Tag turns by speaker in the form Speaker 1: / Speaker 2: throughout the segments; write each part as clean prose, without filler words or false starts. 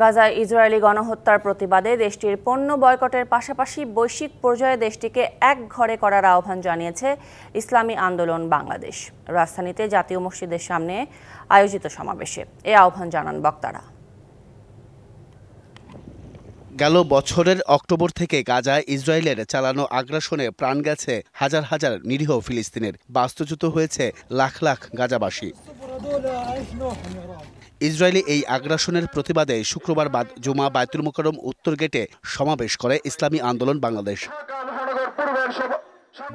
Speaker 1: গাজায় ইসরায়েলি গণহত্যার প্রতিবাদে দেশটির পণ্য বয়কটের পাশাপাশি বৈশ্বিক পর্যায়ে দেশটিকে একঘরে করার আহ্বান জানিয়েছে ইসলামী আন্দোলন বাংলাদেশ। রাজধানীতে জাতীয় মসজিদের সামনে আয়োজিত সমাবেশে এ আহ্বান জানান বক্তারা।
Speaker 2: গেল বছরের অক্টোবর থেকে গাজায় ইসরায়েলের চালানো আগ্রাসনে প্রাণ গেছে হাজার হাজার নিরীহ ফিলিস্তিনের, বাস্তুচ্যুত হয়েছে লাখ লাখ গাজাবাসী। ইসরায়েলি এই আগ্রাসনের প্রতিবাদে শুক্রবার বাদ জুমা বায়তুল মুকাররম উত্তর গেটে সমাবেশ করে ইসলামী আন্দোলন বাংলাদেশ।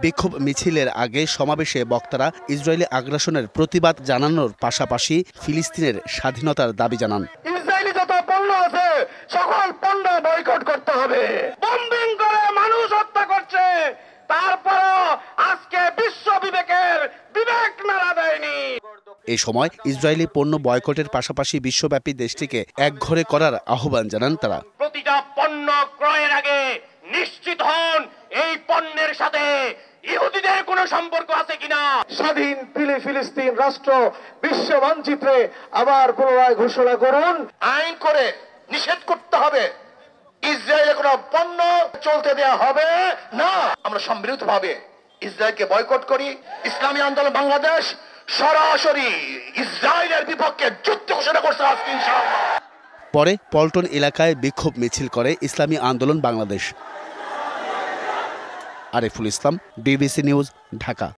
Speaker 2: বিক্ষোভ মিছিলের আগে সমাবেশে বক্তারা ইসরায়েলি আগ্রাসনের প্রতিবাদ জানানোর পাশাপাশি ফিলিস্তিনের স্বাধীনতার দাবি জানান।
Speaker 3: ইসরায়েলি যত পণ্য আছে সকল পণ্য বয়কট করতে হবে। বম্বিং করে মানুষ হত্যা করছে, তারপরও আজকে বিশ্ব বিবেকের বিবেক নাড়া দেয়নি।
Speaker 2: এ সময় ইসরায়েলি পণ্য বয়কটের পাশাপাশি বিশ্বব্যাপী দেশটিকে একঘরে করার আহ্বান জানান তারা।
Speaker 3: প্রতিটা পণ্য ক্রয়ের আগে নিশ্চিত হন এই পণ্যের সাথে ইহুদিদের কোনো সম্পর্ক আছে কিনা। স্বাধীন ফিলিস্তিন রাষ্ট্র বিশ্ব মানচিত্রে আবার পুনরায় ঘোষণা করুন। আইন করে নিষেধ করতে হবে, ইসরায়েলের কোনো পণ্য চলতে দেওয়া হবে না। আমরা সম্মিলিতভাবে ইসরায়েলকে বয়কট করি। ইসলামী আন্দোলন বাংলাদেশ সরাসরি ইসরায়েলের বিপক্ষে যুদ্ধ ঘোষণা করছে আজকে ইনশাআল্লাহ।
Speaker 2: পরে পল্টন এলাকায় বিক্ষোভ মিছিল করে ইসলামী আন্দোলন বাংলাদেশ। Ariful Islam, BBC news, Dhaka.